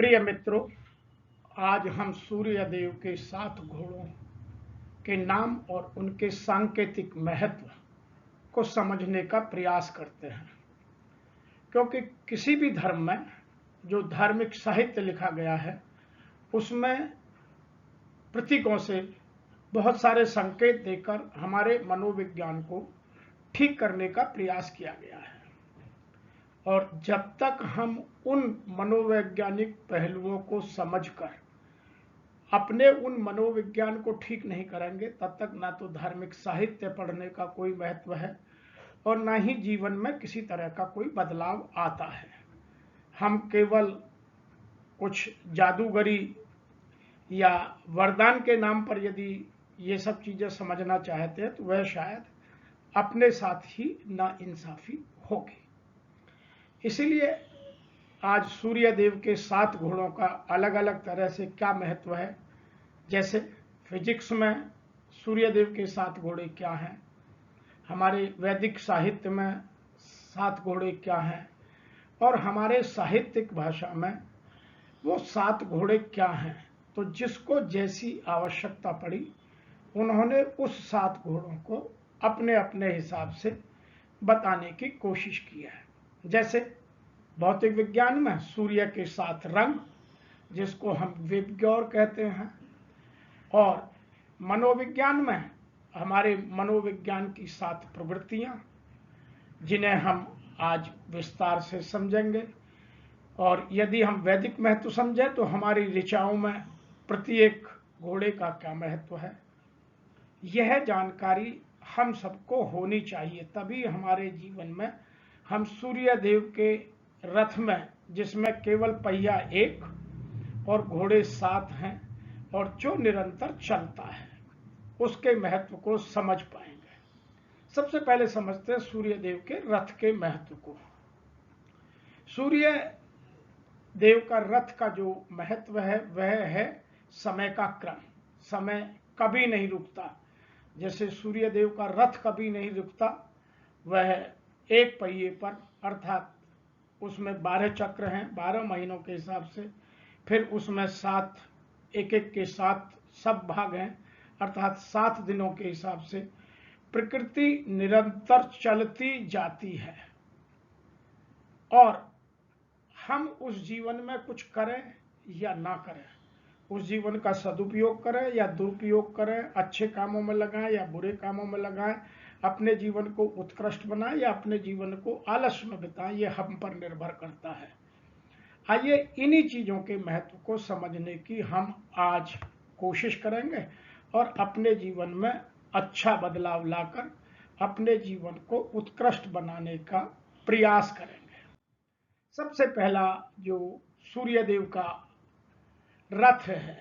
प्रिय मित्रों, आज हम सूर्य देव के 7 घोड़ों के नाम और उनके सांकेतिक महत्व को समझने का प्रयास करते हैं, क्योंकि किसी भी धर्म में जो धार्मिक साहित्य लिखा गया है उसमें प्रतीकों से बहुत सारे संकेत देकर हमारे मनोविज्ञान को ठीक करने का प्रयास किया गया है। और जब तक हम उन मनोवैज्ञानिक पहलुओं को समझकर अपने उन मनोविज्ञान को ठीक नहीं करेंगे, तब तक ना तो धार्मिक साहित्य पढ़ने का कोई महत्व है और ना ही जीवन में किसी तरह का कोई बदलाव आता है। हम केवल कुछ जादूगरी या वरदान के नाम पर यदि ये सब चीजें समझना चाहते हैं तो वह शायद अपने साथ ही नाइंसाफी होगी। इसीलिए आज सूर्य देव के 7 घोड़ों का अलग अलग तरह से क्या महत्व है। जैसे फिजिक्स में सूर्य देव के 7 घोड़े क्या हैं, हमारे वैदिक साहित्य में 7 घोड़े क्या हैं, और हमारे साहित्यिक भाषा में वो 7 घोड़े क्या हैं। तो जिसको जैसी आवश्यकता पड़ी उन्होंने उस 7 घोड़ों को अपने अपने हिसाब से बताने की कोशिश की है। जैसे भौतिक विज्ञान में सूर्य के 7 रंग, जिसको हम विबग्योर कहते हैं, और मनोविज्ञान में हमारे मनोविज्ञान की 7 प्रवृत्तियां, जिन्हें हम आज विस्तार से समझेंगे। और यदि हम वैदिक महत्व समझें तो हमारी ऋचाओं में प्रत्येक घोड़े का क्या महत्व है, यह जानकारी हम सबको होनी चाहिए। तभी हमारे जीवन में हम सूर्य देव के रथ में, जिसमें केवल पहिया 1 और घोड़े 7 हैं और जो निरंतर चलता है, उसके महत्व को समझ पाएंगे। सबसे पहले समझते हैं सूर्य देव के रथ के महत्व को। सूर्य देव का रथ का जो महत्व है वह है समय का क्रम। समय कभी नहीं रुकता। जैसे सूर्य देव का रथ कभी नहीं रुकता, वह एक पहिए पर, अर्थात उसमें 12 चक्र हैं 12 महीनों के हिसाब से, फिर उसमें 7 एक के 7 सब भाग हैं, अर्थात 7 दिनों के हिसाब से प्रकृति निरंतर चलती जाती है। और हम उस जीवन में कुछ करें या ना करें, उस जीवन का सदुपयोग करें या दुरुपयोग करें, अच्छे कामों में लगाएं या बुरे कामों में लगाएं, अपने जीवन को उत्कृष्ट बनाएं या अपने जीवन को आलस्य में बिताएं, ये हम पर निर्भर करता है। आइए इन्हीं चीजों के महत्व को समझने की हम आज कोशिश करेंगे और अपने जीवन में अच्छा बदलाव लाकर अपने जीवन को उत्कृष्ट बनाने का प्रयास करेंगे। सबसे पहला जो सूर्यदेव का रथ है,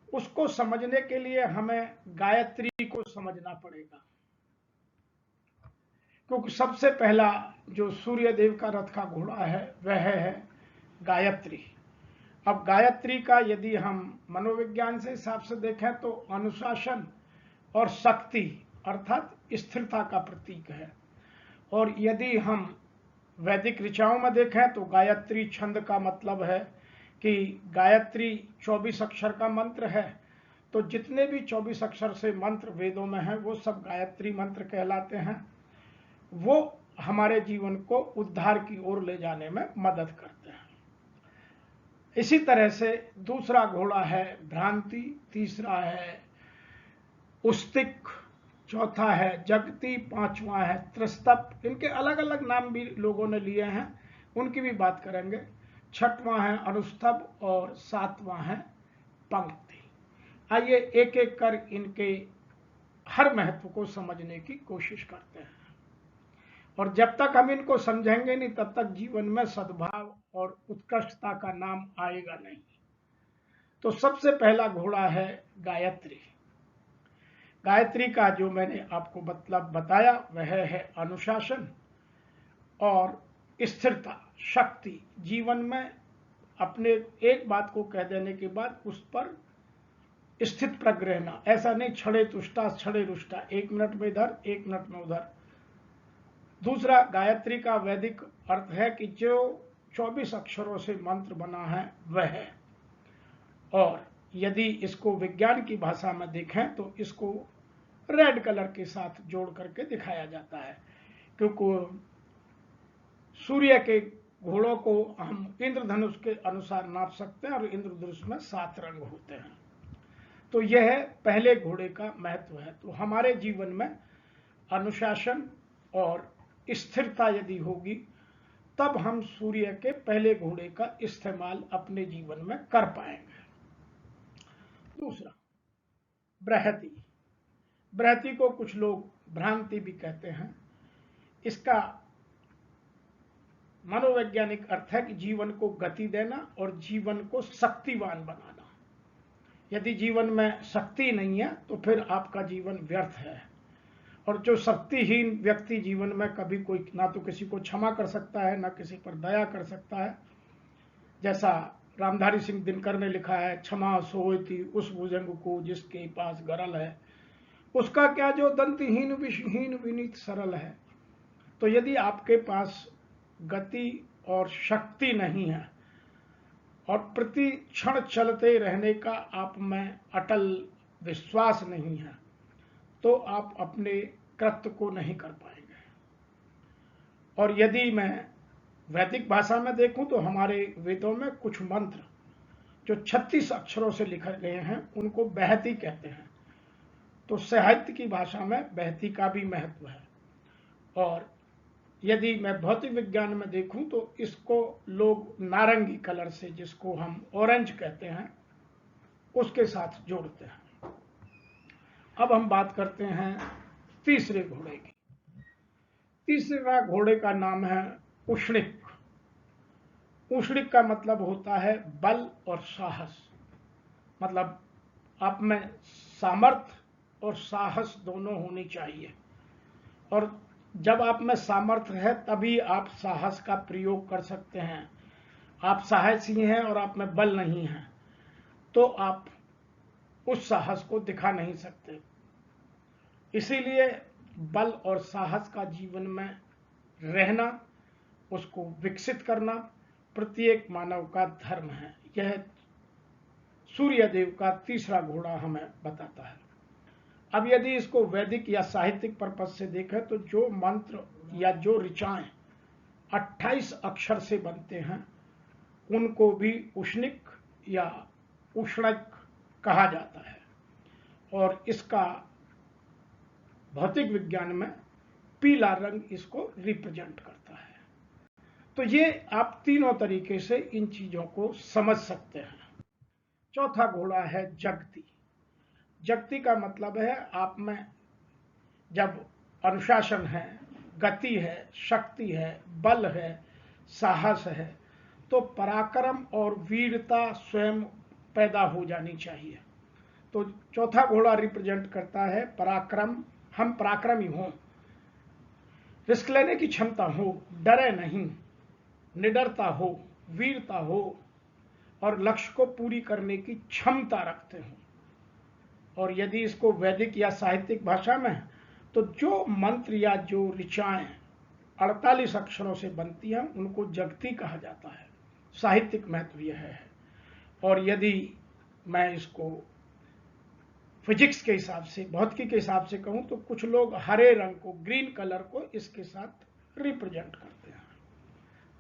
उसको समझने के लिए हमें गायत्री को समझना पड़ेगा, क्योंकि सबसे पहला जो सूर्य देव का रथ का घोड़ा है वह है गायत्री। अब गायत्री का यदि हम मनोविज्ञान से हिसाब से देखें तो अनुशासन और शक्ति अर्थात स्थिरता का प्रतीक है। और यदि हम वैदिक ऋचाओं में देखें तो गायत्री छंद का मतलब है कि गायत्री 24 अक्षर का मंत्र है। तो जितने भी 24 अक्षर से मंत्र वेदों में हैं वो सब गायत्री मंत्र कहलाते हैं। वो हमारे जीवन को उद्धार की ओर ले जाने में मदद करते हैं। इसी तरह से दूसरा घोड़ा है भ्रांति, तीसरा है उस्तिक, चौथा है जगती, पांचवा है त्रस्तप। इनके अलग अलग नाम भी लोगों ने लिए हैं, उनकी भी बात करेंगे। छठवां है अनुस्तभ और 7वां है पंक्ति। आइए एक एक कर इनके हर महत्व को समझने की कोशिश करते हैं। और जब तक हम इनको समझेंगे नहीं तब तक जीवन में सद्भाव और उत्कृष्टता का नाम आएगा नहीं। तो सबसे पहला घोड़ा है गायत्री। गायत्री का जो मैंने आपको मतलब बताया वह है अनुशासन और स्थिरता, शक्ति। जीवन में अपने एक बात को कह देने के बाद उस पर स्थित प्रज्ञ रहना, ऐसा नहीं छड़े तुष्टा छड़े रुष्टा, 1 मिनट में इधर 1 मिनट में उधर। दूसरा गायत्री का वैदिक अर्थ है कि जो 24 अक्षरों से मंत्र बना है वह है। और यदि इसको विज्ञान की भाषा में देखें तो इसको रेड कलर के साथ जोड़ करके दिखाया जाता है, क्योंकि सूर्य के घोड़ों को हम इंद्रधनुष के अनुसार नाप सकते हैं और इंद्रधनुष में 7 रंग होते हैं। तो यह पहले घोड़े का महत्व है। तो हमारे जीवन में अनुशासन और स्थिरता यदि होगी तब हम सूर्य के पहले घोड़े का इस्तेमाल अपने जीवन में कर पाएंगे। दूसरा, बृहति। बृहति को कुछ लोग भ्रांति भी कहते हैं। इसका मनोवैज्ञानिक अर्थ है कि जीवन को गति देना और जीवन को शक्तिवान बनाना। यदि जीवन में शक्ति नहीं है तो फिर आपका जीवन व्यर्थ है। और जो शक्तिहीन व्यक्ति जीवन में कभी कोई ना तो किसी को क्षमा कर सकता है, ना किसी पर दया कर सकता है। जैसा रामधारी सिंह दिनकर ने लिखा है, क्षमा सोयती उस भुजंग को जिसके पास गरल है, उसका क्या जो दंतहीन विषहीन विनीत सरल है। तो यदि आपके पास गति और शक्ति नहीं है और प्रति क्षण चलते रहने का आप में अटल विश्वास नहीं है तो आप अपने कृत्य को नहीं कर पाएंगे। और यदि मैं वैदिक भाषा में देखूं तो हमारे वेदों में कुछ मंत्र जो 36 अक्षरों से लिखे गए हैं उनको बहती कहते हैं। तो साहित्य की भाषा में बहती का भी महत्व है। और यदि मैं भौतिक विज्ञान में देखूं तो इसको लोग नारंगी कलर से, जिसको हम ऑरेंज कहते हैं, उसके साथ जोड़ते हैं। अब हम बात करते हैं तीसरे घोड़े की। तीसरा घोड़े का नाम है उष्णिक। उष्णिक का मतलब होता है बल और साहस। मतलब आप में सामर्थ्य और साहस दोनों होनी चाहिए। और जब आप में सामर्थ्य है तभी आप साहस का प्रयोग कर सकते हैं। आप साहसी हैं और आप में बल नहीं है तो आप उस साहस को दिखा नहीं सकते। इसीलिए बल और साहस का जीवन में रहना, उसको विकसित करना प्रत्येक मानव का धर्म है। यह सूर्यदेव का तीसरा घोड़ा हमें बताता है। अब यदि इसको वैदिक या साहित्यिक पर्पज से देखें तो जो मंत्र या जो ऋचाएं 28 अक्षर से बनते हैं उनको भी उष्णिक या उष्णक कहा जाता है। और इसका भौतिक विज्ञान में पीला रंग इसको रिप्रेजेंट करता है। तो ये आप तीनों तरीके से इन चीजों को समझ सकते हैं। चौथा घोड़ा है जगती। जगती का मतलब है आप में जब अनुशासन है, गति है, शक्ति है, बल है, साहस है तो पराक्रम और वीरता स्वयं पैदा हो जानी चाहिए। तो चौथा घोड़ा रिप्रेजेंट करता है पराक्रम। हम पराक्रमी हों, रिस्क लेने की क्षमता हो, डरे नहीं, निडरता हो, वीरता हो और लक्ष्य को पूरी करने की क्षमता रखते हो। और यदि इसको वैदिक या साहित्यिक भाषा में तो जो मंत्र या जो ऋचाएं 48 अक्षरों से बनती हैं उनको जगती कहा जाता है। साहित्यिक महत्व यह है। और यदि मैं इसको फिजिक्स के हिसाब से, भौतिकी के हिसाब से कहूं तो कुछ लोग हरे रंग को, ग्रीन कलर को इसके साथ रिप्रेजेंट करते हैं।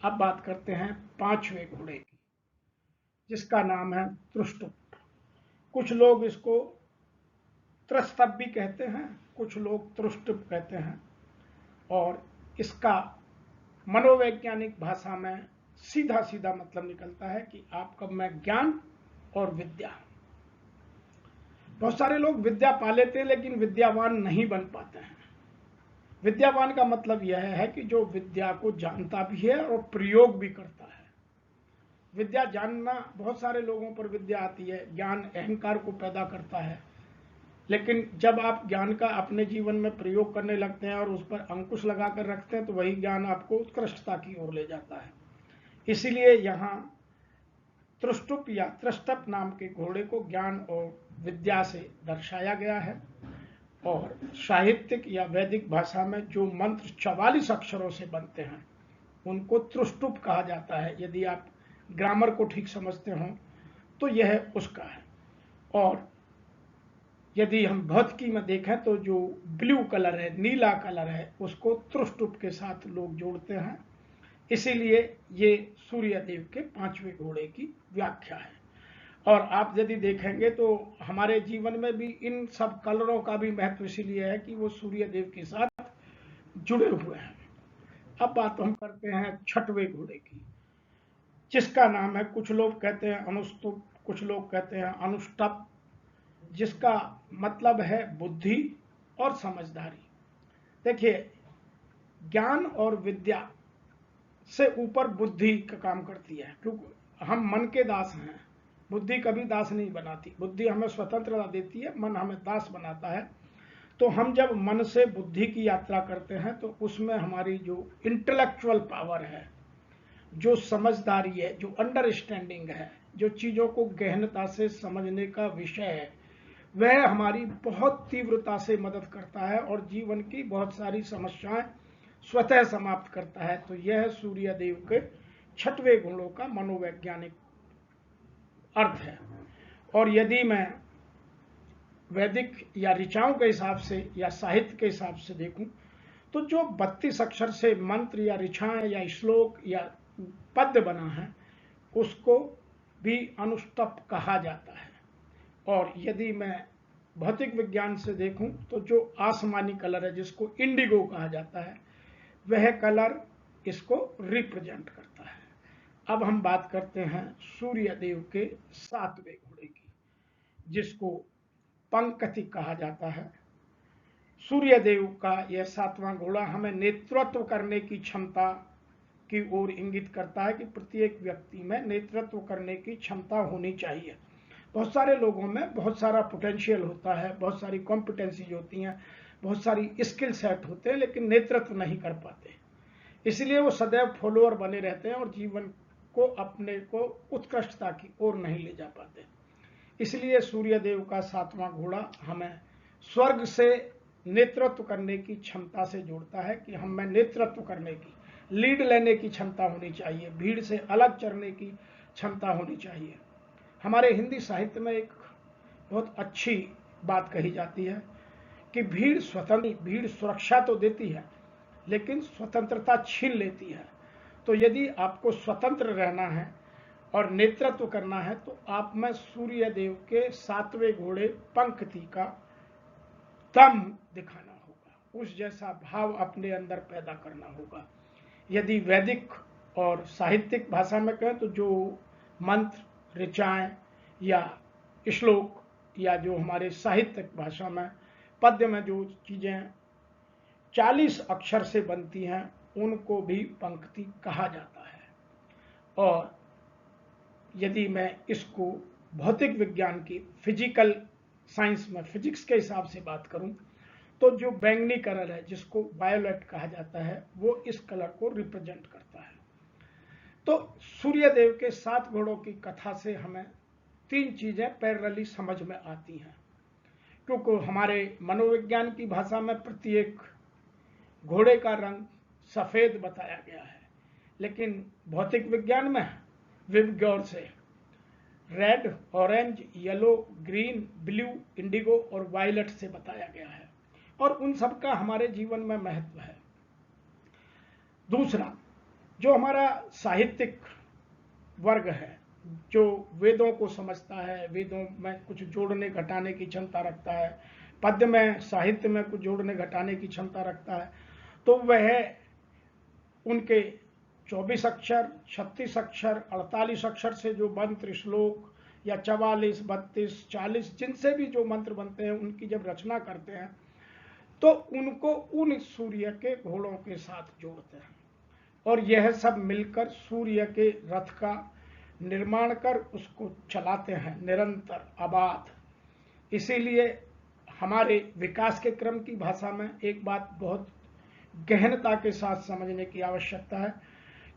अब बात करते हैं पांचवें घोड़े की, जिसका नाम है त्रुष्टुप। कुछ लोग इसको त्रस्तप भी कहते हैं, कुछ लोग त्रुष्टुप कहते हैं। और इसका मनोवैज्ञानिक भाषा में सीधा सीधा मतलब निकलता है कि आपका में ज्ञान और विद्या। बहुत सारे लोग विद्या पा लेते हैं लेकिन विद्यावान नहीं बन पाते हैं। विद्यावान का मतलब यह है कि जो विद्या को जानता भी है और प्रयोग भी करता है। विद्या जानना, बहुत सारे लोगों पर विद्या आती है, ज्ञान अहंकार को पैदा करता है, लेकिन जब आप ज्ञान का अपने जीवन में प्रयोग करने लगते हैं और उस पर अंकुश लगाकर रखते हैं तो वही ज्ञान आपको उत्कृष्टता की ओर ले जाता है। इसीलिए यहाँ त्रुष्टुप या त्रष्टप नाम के घोड़े को ज्ञान और विद्या से दर्शाया गया है। और साहित्यिक या वैदिक भाषा में जो मंत्र 44 अक्षरों से बनते हैं उनको त्रुष्टुप कहा जाता है। यदि आप ग्रामर को ठीक समझते हो तो यह उसका है। और यदि हम भौतिकी में देखें तो जो ब्लू कलर है, नीला कलर है, उसको त्रुष्टुप के साथ लोग जोड़ते हैं। इसीलिए ये सूर्य देव के 5वें घोड़े की व्याख्या है। और आप यदि देखेंगे तो हमारे जीवन में भी इन सब कलरों का भी महत्व इसीलिए है कि वो सूर्य देव के साथ जुड़े हुए हैं। अब बात हम करते हैं 6वें घोड़े की, जिसका नाम है, कुछ लोग कहते हैं अनुस्तुप, कुछ लोग कहते हैं अनुष्टप, जिसका मतलब है बुद्धि और समझदारी। देखिए, ज्ञान और विद्या से ऊपर बुद्धि का काम करती है, क्योंकि हम मन के दास हैं। बुद्धि कभी दास नहीं बनाती, बुद्धि हमें स्वतंत्रता देती है, मन हमें दास बनाता है। तो हम जब मन से बुद्धि की यात्रा करते हैं तो उसमें हमारी जो इंटेलेक्चुअल पावर है, जो समझदारी है, जो अंडरस्टैंडिंग है, जो चीज़ों को गहनता से समझने का विषय है, वह हमारी बहुत तीव्रता से मदद करता है और जीवन की बहुत सारी समस्याएं स्वतः समाप्त करता है। तो यह सूर्य देव के 6वें गुणों का मनोवैज्ञानिक अर्थ है। और यदि मैं वैदिक या ऋचाओं के हिसाब से या साहित्य के हिसाब से देखूं तो जो 32 अक्षर से मंत्र या ऋचाएं या श्लोक या पद्य बना है उसको भी अनुष्टप कहा जाता है। और यदि मैं भौतिक विज्ञान से देखूं तो जो आसमानी कलर है, जिसको इंडिगो कहा जाता है, वह कलर इसको रिप्रेजेंट करता है। अब हम बात करते हैं सूर्य देव के 7वें घोड़े की, जिसको पंकति कहा जाता है। सूर्य देव का यह 7वां घोड़ा हमें नेतृत्व करने की क्षमता की ओर इंगित करता है कि प्रत्येक व्यक्ति में नेतृत्व करने की क्षमता होनी चाहिए। बहुत सारे लोगों में बहुत सारा पोटेंशियल होता है, बहुत सारी कॉम्पिटेंसीज होती हैं, बहुत सारी स्किल सेट होते हैं, लेकिन नेतृत्व नहीं कर पाते। इसलिए वो सदैव फॉलोअर बने रहते हैं और जीवन को अपने को उत्कृष्टता की ओर नहीं ले जा पाते। इसलिए सूर्य देव का 7वां घोड़ा हमें स्वर्ग से नेतृत्व करने की क्षमता से जोड़ता है कि हमें नेतृत्व करने की, लीड लेने की क्षमता होनी चाहिए, भीड़ से अलग चलने की क्षमता होनी चाहिए। हमारे हिंदी साहित्य में एक बहुत अच्छी बात कही जाती है कि भीड़ सुरक्षा तो देती है लेकिन स्वतंत्रता छीन लेती है। तो यदि आपको स्वतंत्र रहना है और नेतृत्व करना है तो आप में सूर्य देव के 7वें घोड़े पंकति का दम दिखाना होगा, उस जैसा भाव अपने अंदर पैदा करना होगा। यदि वैदिक और साहित्यिक भाषा में कहें तो जो मंत्र, ऋचाएं या श्लोक या जो हमारे साहित्यिक भाषा में पद्य में जो चीजें 40 अक्षर से बनती हैं उनको भी पंक्ति कहा जाता है। और यदि मैं इसको भौतिक विज्ञान की, फिजिकल साइंस में फिजिक्स के हिसाब से बात करूं तो जो बैंगनी कलर है, जिसको वायोलेट कहा जाता है, वो इस कलर को रिप्रेजेंट करता है। तो सूर्य देव के 7 घोड़ों की कथा से हमें 3 चीजें पैरेलली समझ में आती हैं, क्योंकि हमारे मनोविज्ञान की भाषा में प्रत्येक घोड़े का रंग सफेद बताया गया है, लेकिन भौतिक विज्ञान में विव से red, orange, yellow, green, blue, Indigo और वायलेट से बताया गया है और उन सब का हमारे जीवन में महत्व है। दूसरा, जो हमारा साहित्यिक वर्ग है, जो वेदों को समझता है, वेदों में कुछ जोड़ने घटाने की क्षमता रखता है, पद्य में, साहित्य में कुछ जोड़ने घटाने की क्षमता रखता है, तो वह उनके 24 अक्षर, 36 अक्षर, 48 अक्षर से जो मंत्र, श्लोक या 44, 32, 40 जिनसे भी जो मंत्र बनते हैं उनकी जब रचना करते हैं तो उनको उन सूर्य के घोड़ों के साथ जोड़ते हैं और यह सब मिलकर सूर्य के रथ का निर्माण कर उसको चलाते हैं निरंतर, आबाद। इसीलिए हमारे विकास के क्रम की भाषा में एक बात बहुत गहनता के साथ समझने की आवश्यकता है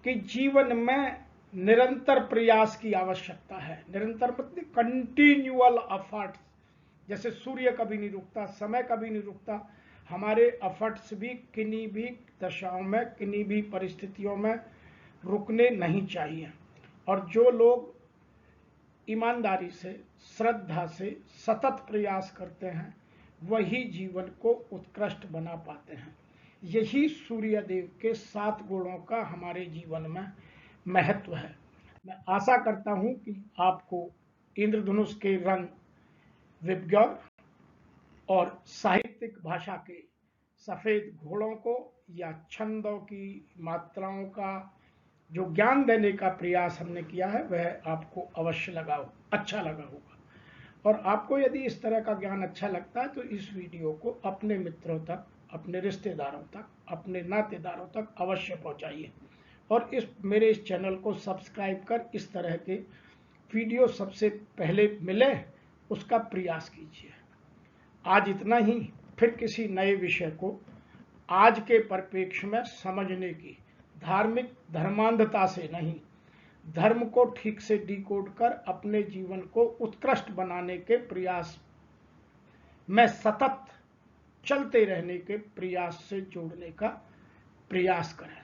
कि जीवन में निरंतर प्रयास की आवश्यकता है। निरंतर मतलब कंटिन्यूअल एफर्ट्स। जैसे सूर्य कभी नहीं रुकता, समय कभी नहीं रुकता, हमारे एफर्ट्स भी किन्हीं भी दशाओं में, किन्हीं भी परिस्थितियों में रुकने नहीं चाहिए। और जो लोग ईमानदारी से, श्रद्धा से सतत प्रयास करते हैं, वही जीवन को उत्कृष्ट बना पाते हैं। यही सूर्यदेव के 7 गुणों का हमारे जीवन में महत्व है। मैं आशा करता हूं कि आपको इंद्रधनुष के रंग, विज्ञान और साहित्यिक भाषा के सफेद घोड़ों को या छंदों की मात्राओं का जो ज्ञान देने का प्रयास हमने किया है वह आपको अवश्य अच्छा लगा होगा। और आपको यदि इस तरह का ज्ञान अच्छा लगता है तो इस वीडियो को अपने मित्रों तक, अपने रिश्तेदारों तक, अपने नातेदारों तक अवश्य पहुंचाइए। और मेरे इस चैनल को सब्सक्राइब कर इस तरह के वीडियो सबसे पहले मिले उसका प्रयास कीजिए। आज इतना ही। फिर किसी नए विषय को आज के परिप्रेक्ष्य में समझने की, धार्मिक धर्मांधता से नहीं, धर्म को ठीक से डिकोड कर अपने जीवन को उत्कृष्ट बनाने के प्रयास में सतत चलते रहने के प्रयास से जोड़ने का प्रयास करें।